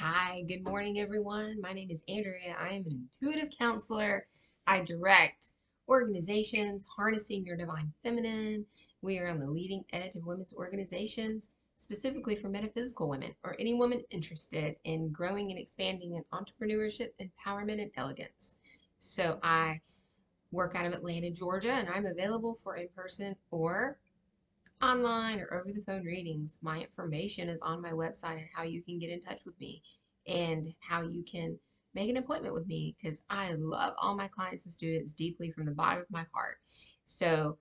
Hi, good morning, everyone. My name is Andrea. I am an intuitive counselor. I direct organizations harnessing your divine feminine. We are on the leading edge of women's organizations, specifically for metaphysical women or any woman interested in growing and expanding in entrepreneurship, empowerment, and elegance. So I work out of Atlanta, Georgia, and I'm available for in person or online or over the phone readings. My information is on my website and how you can get in touch with me and how you can make an appointment with me because I love all my clients and students deeply from the bottom of my heart. So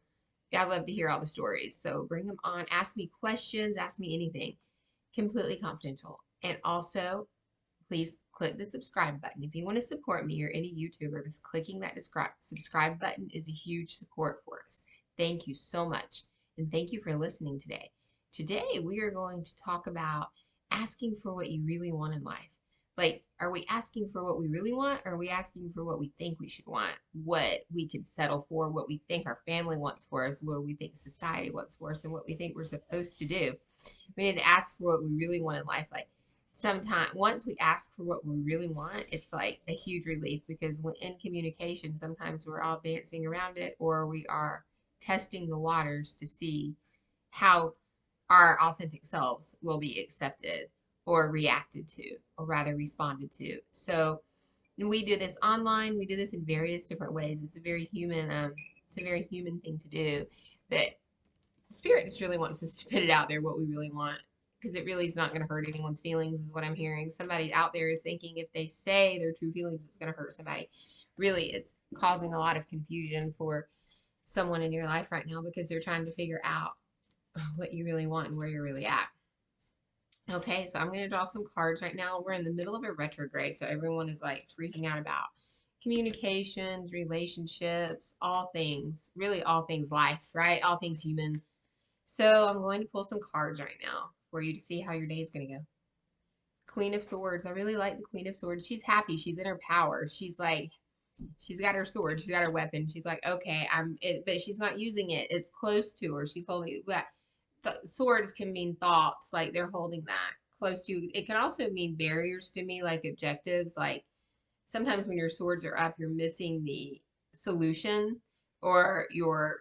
I love to hear all the stories. So bring them on. Ask me questions. Ask me anything. Completely confidential. And also, please click the subscribe button. If you want to support me or any YouTuber, just clicking that subscribe button is a huge support for us. Thank you so much. And thank you for listening today. Today, we are going to talk about asking for what you really want in life. Like, are we asking for what we really want, or are we asking for what we think we should want? What we could settle for, what we think our family wants for us, what we think society wants for us, and what we think we're supposed to do. We need to ask for what we really want in life. Like, sometimes once we ask for what we really want, it's like a huge relief because when in communication, sometimes we're all dancing around it or we are testing the waters to see how our authentic selves will be accepted or reacted to, or rather responded to. So, and we do this online. We do this in various different ways. It's a very human thing to do. But Spirit just really wants us to put it out there what we really want because it really is not going to hurt anyone's feelings, is what I'm hearing. Somebody out there is thinking if they say their true feelings, it's going to hurt somebody. Really, it's causing a lot of confusion for someone in your life right now because they're trying to figure out what you really want and where you're really at. Okay, so I'm going to draw some cards right now. We're in the middle of a retrograde, so everyone is like freaking out about communications, relationships, all things, really all things life, right? All things human. So I'm going to pull some cards right now for you to see how your day is going to go. Queen of Swords. I really like the Queen of Swords. She's happy. She's in her power. She's like, she's got her sword. She's got her weapon. She's like, okay, but she's not using it. It's close to her. She's holding it. But swords can mean thoughts, like they're holding that close to you. It can also mean barriers to me, like objectives. Like sometimes when your swords are up, you're missing the solution or you're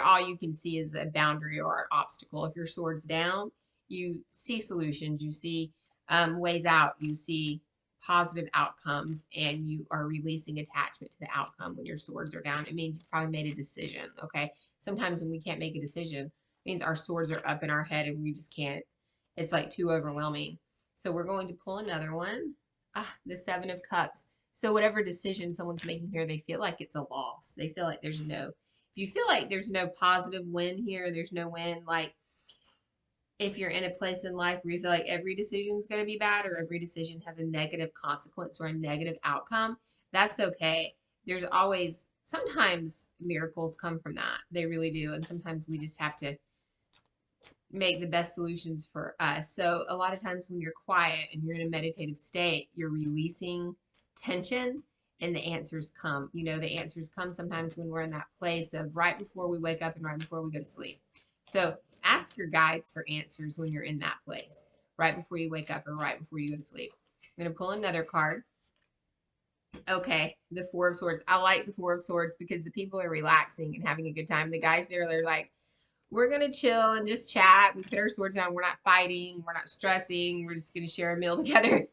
all you can see is a boundary or an obstacle. If your sword's down, you see solutions, you see ways out, you see positive outcomes, and you are releasing attachment to the outcome. When your swords are down, it means you probably made a decision. Okay, sometimes when we can't make a decision, it means our swords are up in our head and we just can't. It's like too overwhelming. So we're going to pull another one. The Seven of Cups. So whatever decision someone's making here, they feel like it's a loss. They feel like there's no, if you feel like there's no positive win here, there's no win. Like if you're in a place in life where you feel like every decision is going to be bad or every decision has a negative consequence or a negative outcome, that's okay. There's always, sometimes miracles come from that. They really do. And sometimes we just have to make the best solutions for us. So a lot of times when you're quiet and you're in a meditative state, you're releasing tension and the answers come. You know, the answers come sometimes when we're in that place of right before we wake up and right before we go to sleep. So ask your guides for answers when you're in that place, right before you wake up or right before you go to sleep. I'm going to pull another card. Okay, the Four of Swords. I like the Four of Swords because the people are relaxing and having a good time. The guys there, they're like, we're gonna chill and just chat. We put our swords down. We're not fighting. We're not stressing. We're just gonna share a meal together.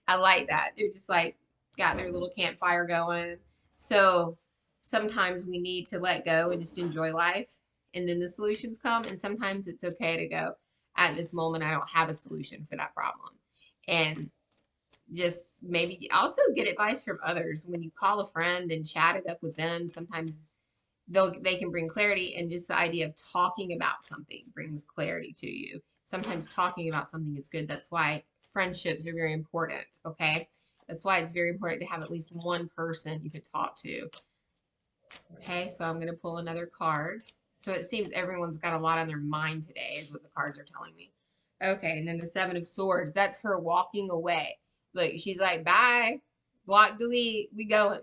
I like that. They're just like got their little campfire going. So sometimes we need to let go and just enjoy life, and then the solutions come. And sometimes it's okay to go. At this moment, I don't have a solution for that problem, and just maybe also get advice from others. When you call a friend and chat it up with them, sometimes they can bring clarity, and just the idea of talking about something brings clarity to you. Sometimes talking about something is good. That's why friendships are very important. Okay, that's why it's very important to have at least one person you can talk to. Okay, so I'm going to pull another card. So it seems everyone's got a lot on their mind today is what the cards are telling me. Okay, and then the Seven of Swords, that's her walking away. Look, she's like, bye, block, delete, we going,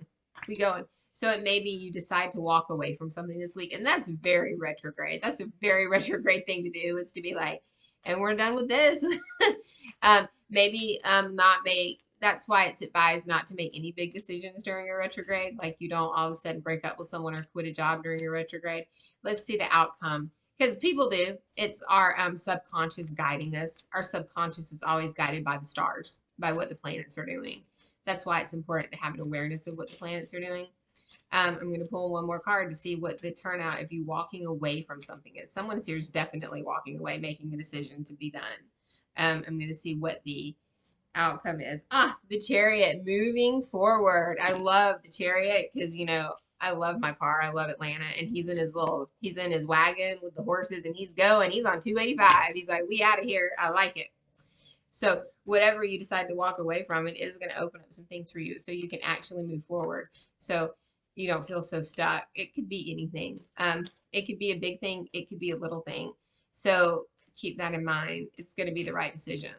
we going. So it may be you decide to walk away from something this week, and that's very retrograde. That's a very retrograde thing to do, is to be like, and we're done with this. maybe not make, that's why it's advised not to make any big decisions during a retrograde. Like you don't all of a sudden break up with someone or quit a job during a retrograde. Let's see the outcome. Because people do. It's our subconscious guiding us. Our subconscious is always guided by the stars, by what the planets are doing. That's why it's important to have an awareness of what the planets are doing. I'm going to pull one more card to see what the turnout if you walking away from something is. Someone here is definitely walking away, making a decision to be done. I'm going to see what the outcome is. The Chariot, moving forward. I love the Chariot because, you know, I love my car. I love Atlanta. And he's in his wagon with the horses and he's going. He's on 285. He's like, we out of here. I like it. So whatever you decide to walk away from, it is going to open up some things for you so you can actually move forward. So you don't feel so stuck. It could be anything. It could be a big thing. It could be a little thing. So keep that in mind. It's going to be the right decision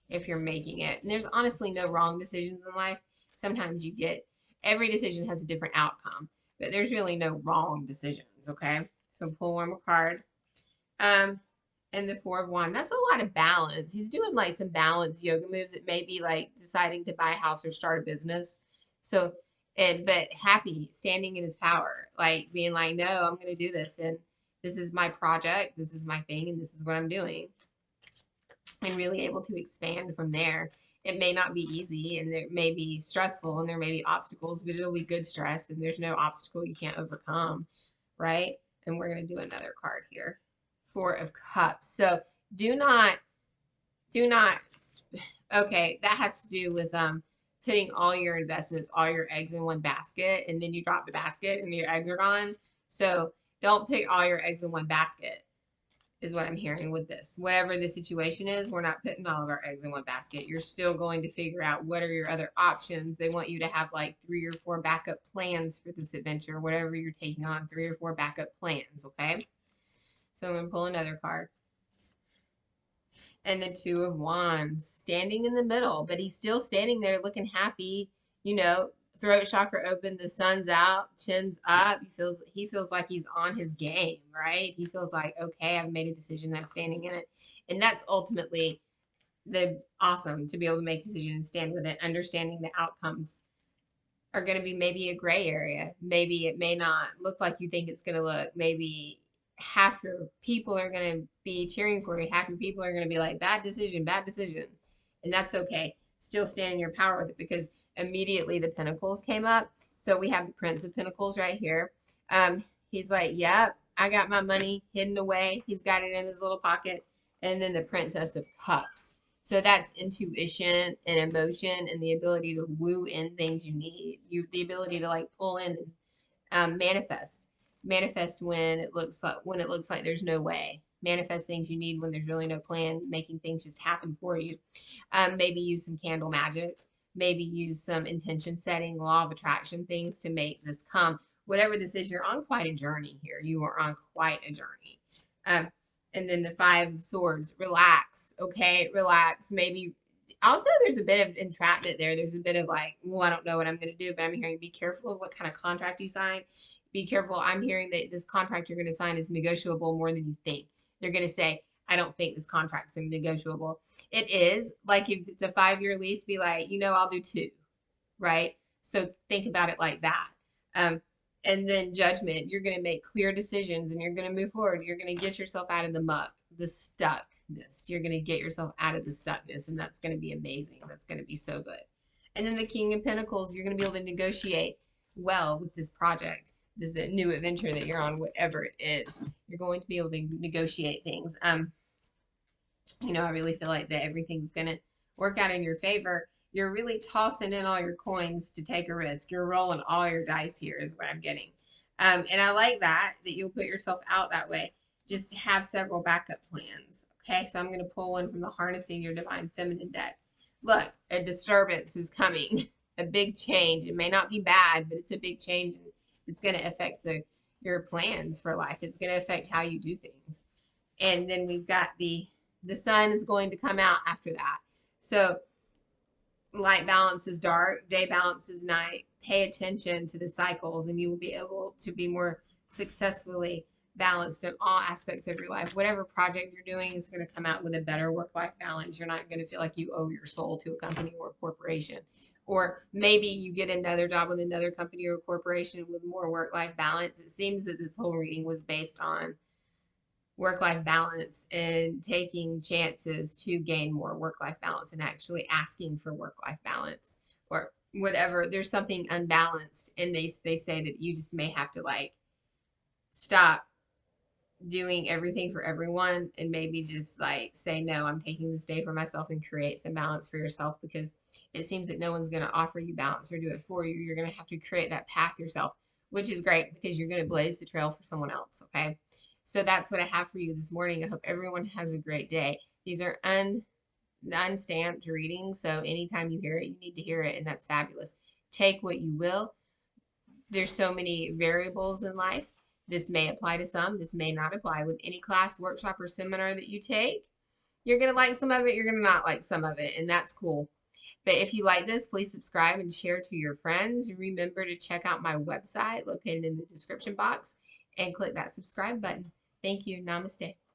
if you're making it. And there's honestly no wrong decisions in life. Sometimes you get, every decision has a different outcome, but there's really no wrong decisions, okay? So pull one more card. And the Four of Wands, that's a lot of balance. He's doing like some balance yoga moves. It may be like deciding to buy a house or start a business. So, but happy, standing in his power, like being like, no, I'm going to do this. And this is my project. This is my thing. And this is what I'm doing. And really able to expand from there. It may not be easy and it may be stressful and there may be obstacles, but it'll be good stress. And there's no obstacle you can't overcome, right? And we're going to do another card here. Four of Cups. So do not, okay, that has to do with putting all your investments, all your eggs in one basket, and then you drop the basket and your eggs are gone. So don't put all your eggs in one basket, is what I'm hearing with this. Whatever the situation is, we're not putting all of our eggs in one basket. You're still going to figure out what are your other options. They want you to have like 3 or 4 backup plans for this adventure, whatever you're taking on, 3 or 4 backup plans, okay? So I'm going to pull another card. And the Two of Wands, standing in the middle, but he's still standing there looking happy, you know, throat chakra open, the sun's out, chin's up. He feels like he's on his game, right? He feels like, okay, I've made a decision, I'm standing in it. And that's ultimately the awesome, to be able to make a decision and stand with it, understanding the outcomes are going to be maybe a gray area. Maybe it may not look like you think it's going to look. Maybe half your people are going to be cheering for you. Half your people are going to be like, bad decision, bad decision. And that's okay. Still stand in your power with it because immediately the Pentacles came up. So we have the Prince of Pentacles right here. He's like, yep, I got my money hidden away. He's got it in his little pocket. And then the Princess of Cups. So that's intuition and emotion and the ability to woo in things you need. The ability to like pull in and manifest. Manifest when it looks like there's no way. Manifest things you need when there's really no plan, making things just happen for you. Maybe use some candle magic. Maybe use some intention setting, law of attraction things to make this come. Whatever this is, you're on quite a journey here. You are on quite a journey. And then the Five of Swords, relax, okay? Relax. Maybe also there's a bit of entrapment there. There's a bit of like, well, I don't know what I'm going to do, but I'm hearing be careful of what kind of contract you sign. Be careful. I'm hearing that this contract you're going to sign is negotiable more than you think. They're going to say, I don't think this contract's negotiable. It is. Like if it's a 5-year lease, be like, you know, I'll do 2, right? So think about it like that. And then Judgment, you're going to make clear decisions and you're going to move forward. You're going to get yourself out of the muck, the stuckness. You're going to get yourself out of the stuckness, and that's going to be amazing. That's going to be so good. And then the King of Pentacles, you're going to be able to negotiate well with this project, this new adventure that you're on, whatever it is. You're going to be able to negotiate things. You know, I really feel like that everything's going to work out in your favor. You're really tossing in all your coins to take a risk. You're rolling all your dice here is what I'm getting. And I like that you'll put yourself out that way. Just have several backup plans. Okay, so I'm going to pull one from the Harnessing Your Divine Feminine deck. Look, a disturbance is coming. A big change. It may not be bad, but it's a big change. And it's going to affect your plans for life. It's going to affect how you do things. And then we've got the sun is going to come out after that. So light balances dark, day balances night. Pay attention to the cycles and you will be able to be more successfully balanced in all aspects of your life. Whatever project you're doing is going to come out with a better work-life balance. You're not going to feel like you owe your soul to a company or a corporation. Or maybe you get another job with another company or a corporation with more work-life balance. It seems that this whole reading was based on work-life balance and taking chances to gain more work-life balance and actually asking for work-life balance or whatever. There's something unbalanced, and they say that you just may have to like stop doing everything for everyone and maybe just like say, no, I'm taking this day for myself, and create some balance for yourself, because it seems that no one's going to offer you balance or do it for you. You're going to have to create that path yourself, which is great because you're going to blaze the trail for someone else. Okay. So that's what I have for you this morning. I hope everyone has a great day. These are unstamped readings, so anytime you hear it, you need to hear it, and that's fabulous. Take what you will. There's so many variables in life. This may apply to some, this may not apply. With any class, workshop, or seminar that you take, you're going to like some of it, you're going to not like some of it, and that's cool. But if you like this, please subscribe and share to your friends. Remember to check out my website located in the description box and click that subscribe button. Thank you. Namaste.